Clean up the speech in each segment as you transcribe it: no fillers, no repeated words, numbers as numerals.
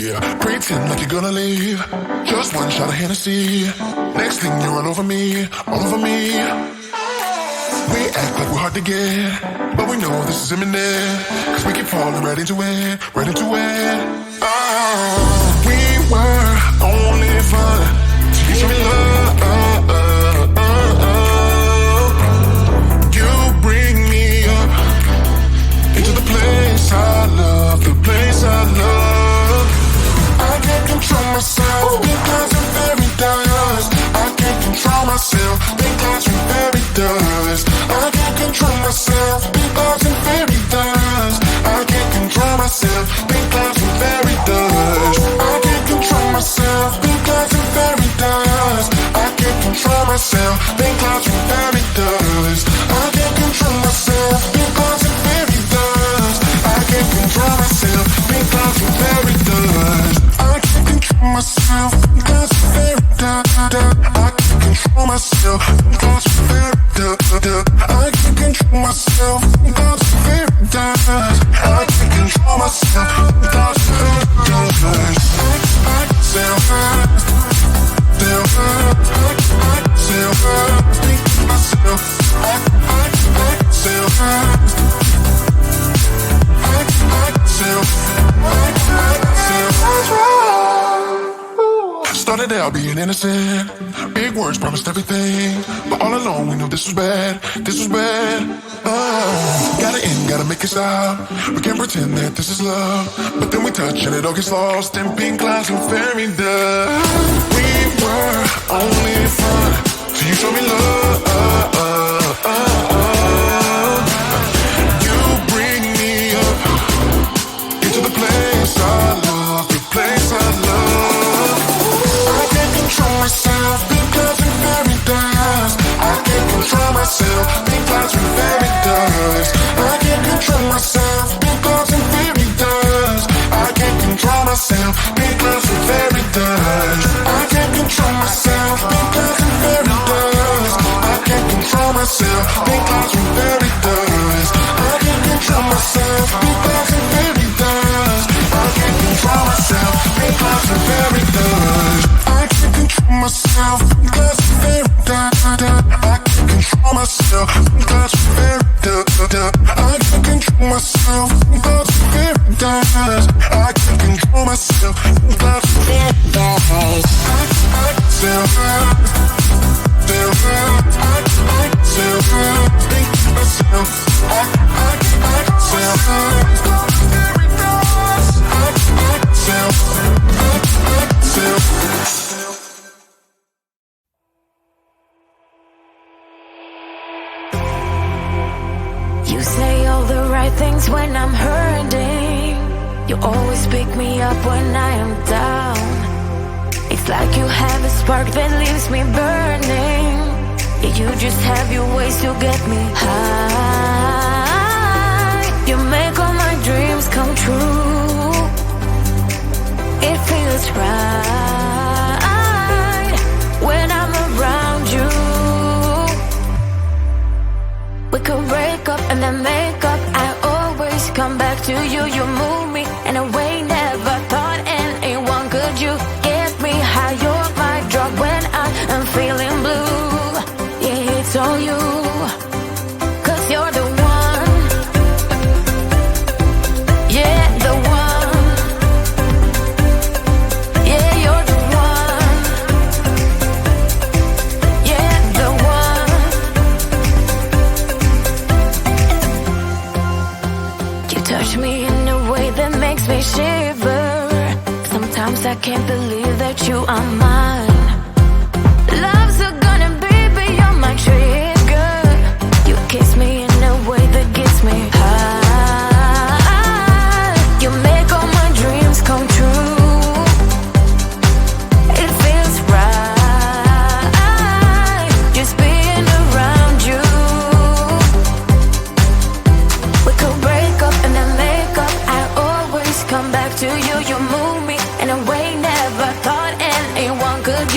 Yeah, pretend like you're gonna leave. Just one shot of Hennessy. Next thing you're all over me, all over me. We act like we're hard to get, but we know this is imminent. Cause we keep falling right into it, right into it. Oh, we were only fun till you show me love. You bring me up into the place I love, the place I love. I can't control myself because I'm very dust. I can't control myself because I'm very dust. I can't control myself because I'm very dust. I can't control myself because I'm very dust. I can't control myself because I'm very dust. I can't control myself because I'm very dust. I can't control myself because I'm very dust. I can't control myself because I'm very dust. I can't control myself because I'm very dust. I can't control myself because I'm very dust. I can't control myself because I'm very dust. I can't control myself because I'm very dust. I self started out being innocent. Big words promised everything, but all along we knew this was bad. This was bad. Gotta end, gotta make it stop. We can't pretend that this is love, but then we touch and it all gets lost in pink clouds and fairy dust. We were only fun till you show me love. You bring me up into the place I love, the place I love. I can't control myself because I'm very dust. I can't control myself because I'm very dust. I can't control myself because I'm very dust. I can't control myself because I'm very dust. I can't control myself because I'm very dust. I can't control myself because I'm very dust. I can't control myself because I'm very dust. I can't control myself because I'm very dust. I can't control myself because I'm very dust. I can't control myself because I'm very dust. I can't control myself because I'm very dust. I can't control myself because I'm very dust. You say all the right things when I'm hurting. You always pick me up when I am down. It's like you have a spark that leaves me burning. Yeah, you just have your ways to get me high. You make all my dreams come true. It feels right when I'm around you. We could break up and then make up. I always come back to you. You move me in a way never thought anyone could. You get me high. You're my drug when I'm feeling blue. Yeah, it's all you. Cause you're the one. Yeah, the one. Yeah, you're the one. Yeah, the one. You touch me in a way that makes me shiver. Sometimes I can't believe that you are mine. Love's a gun and baby, you're my trigger. You kiss me in a way that gets me high. You make all my dreams come true. It feels right just being around you. We could break up and then make up. I always come back to you. You move me in a way never thought anyone could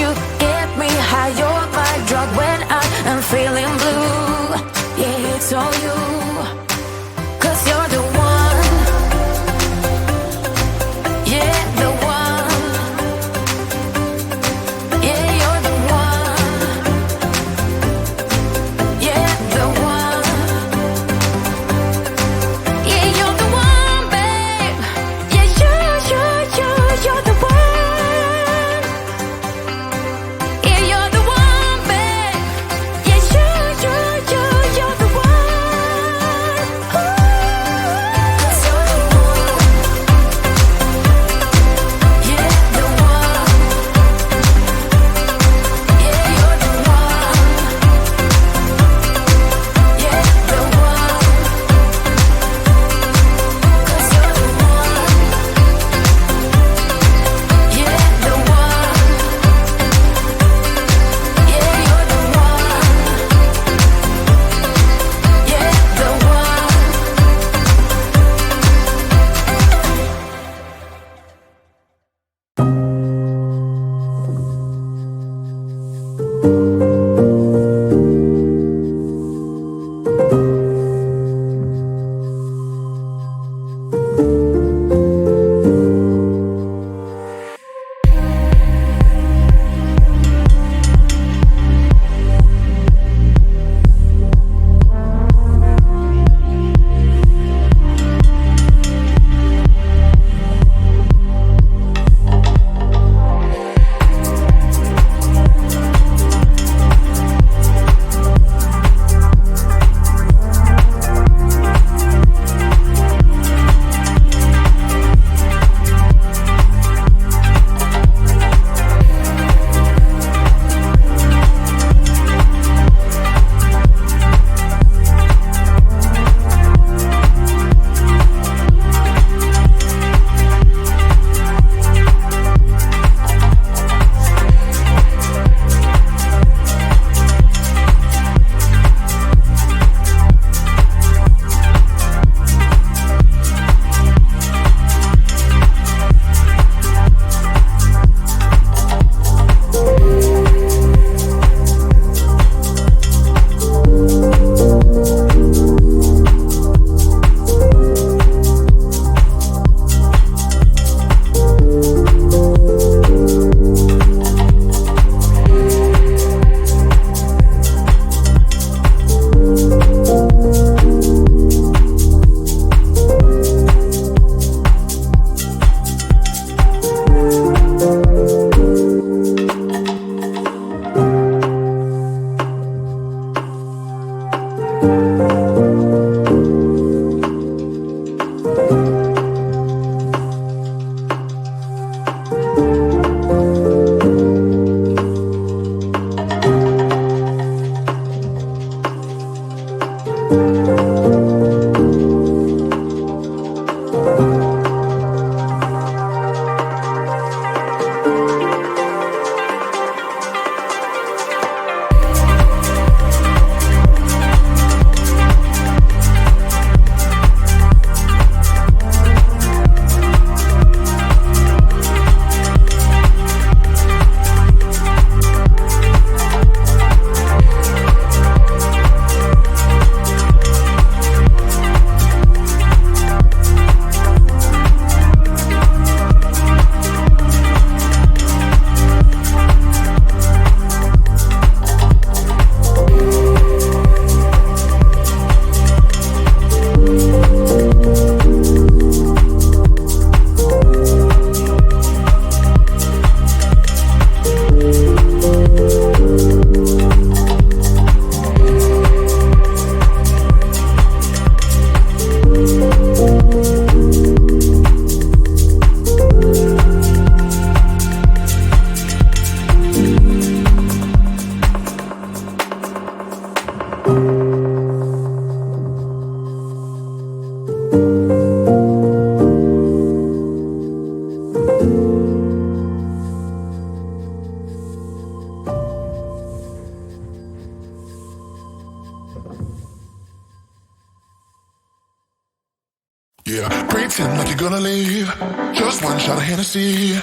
gonna leave. Just one shot of Hennessy.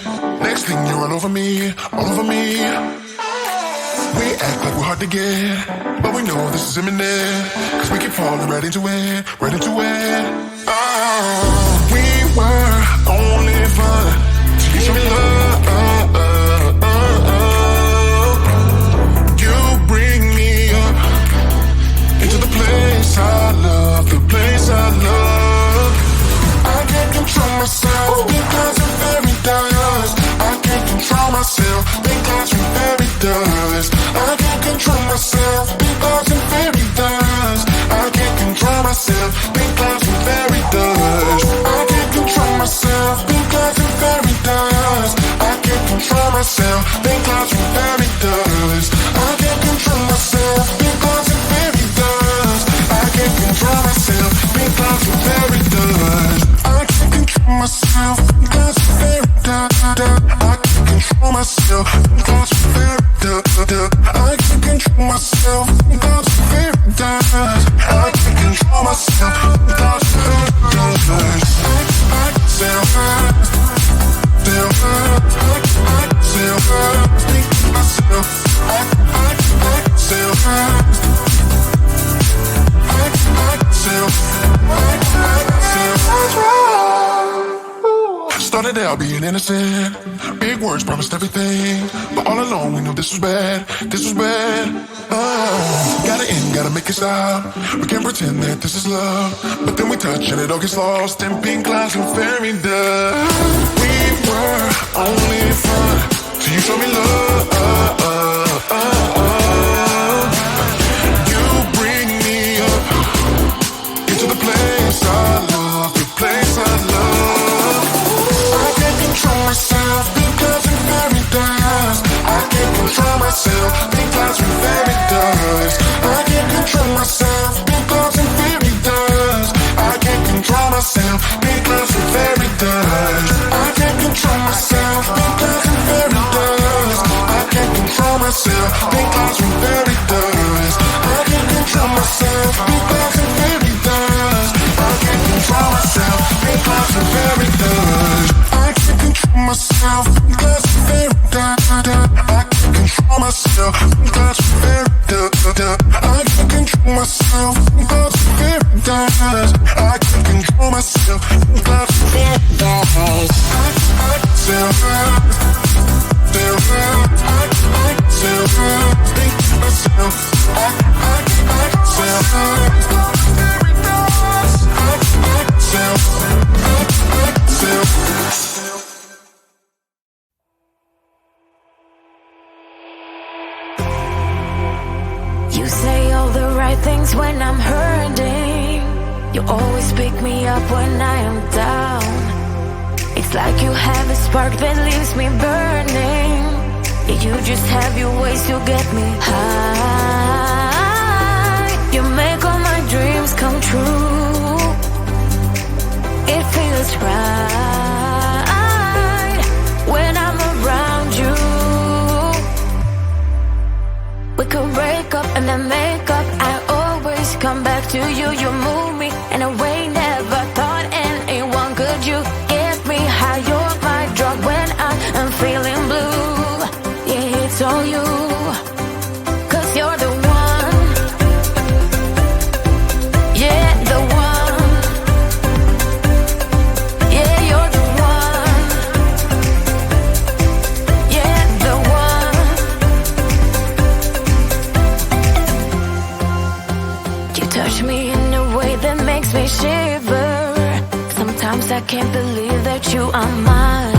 Next thing you're all over me, all over me. We act like we're hard to get, but we know this is imminent. Cause we keep falling right into it, right into it. Oh, we were only fun till you show me love. You bring me up into the place I love, the place I love. I can't control myself because I'm very dust. I can't control myself because I'm very dust. I can't control myself because I'm very dust. I can't control myself because I'm very dust. I can't control myself because I'm very dust. I can't control myself because I'm very dust. I can't control myself because I'm very dust. I can't control myself because I'm very dust. I can't control myself because I'm very dust. I can't control myself because I'm very dust. I can't control myself because I'm very dust. I can't control myself because I'm very dust. I can't Started out being innocent. Big words promised everything, but all along we knew this was bad. This was bad. Gotta end, gotta make it stop. We can't pretend that this is love, but then we touch and it all gets lost in pink clouds and fairy dust. We were only fun till you show me love. You bring me up into the place I love, the place I love. I can't control myself because I'm very dust. I can't control myself because I'm very dust. I can't control myself because I'm very dust. I can't control myself because I'm very dust. I can't control myself because I'm very dust. I can't control myself because I'm very dust. I can't control myself because I'm very dust. I can't control myself because I'm very dust. I can't control myself because I'm very dust. I can't control myself because I'm very dust. I can't control myself because I'm very dust. I can't control myself because I'm very dust. You say all the right things when I'm hurting. You always pick me up when I am down. It's like you have a spark that leaves me burning. Yeah, you just have your ways to get me high. You make all my dreams come true. It feels right when I'm around you. We could break up and then make up. I always come back to you. You move me in a way never thought anyone could. You get me high. You're my drug when I am feeling blue. Yeah, it's all you. 'Cause you're the one. Yeah, the one. Yeah, you're the one. Yeah, the one. You touch me in a way that makes me shiver. Sometimes I can't believe that you are mine.